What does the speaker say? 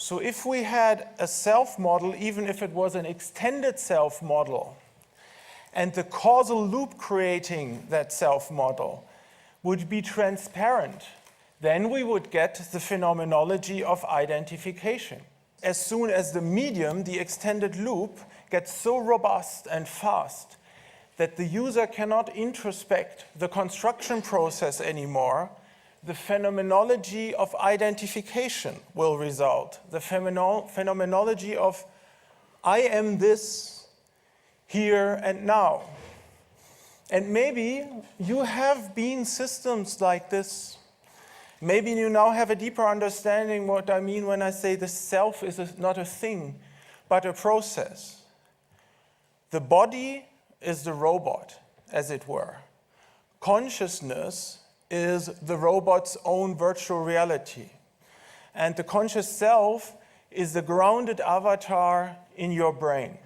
So if we had a self model, even if it was an extended self model, and the causal loop creating that self model would be transparent, then we would get the phenomenology of identification. As soon as the medium, the extended loop, gets so robust and fast that the user cannot introspect the construction process anymore, the phenomenology of identification will result. The phenomenology of I am this here and now. And maybe you have been systems like this. Maybe you now have a deeper understanding what I mean when I say the self is not a thing, but a process. The body is the robot, as it were. Consciousness is the robot's own virtual reality. And the conscious self is the grounded avatar in your brain.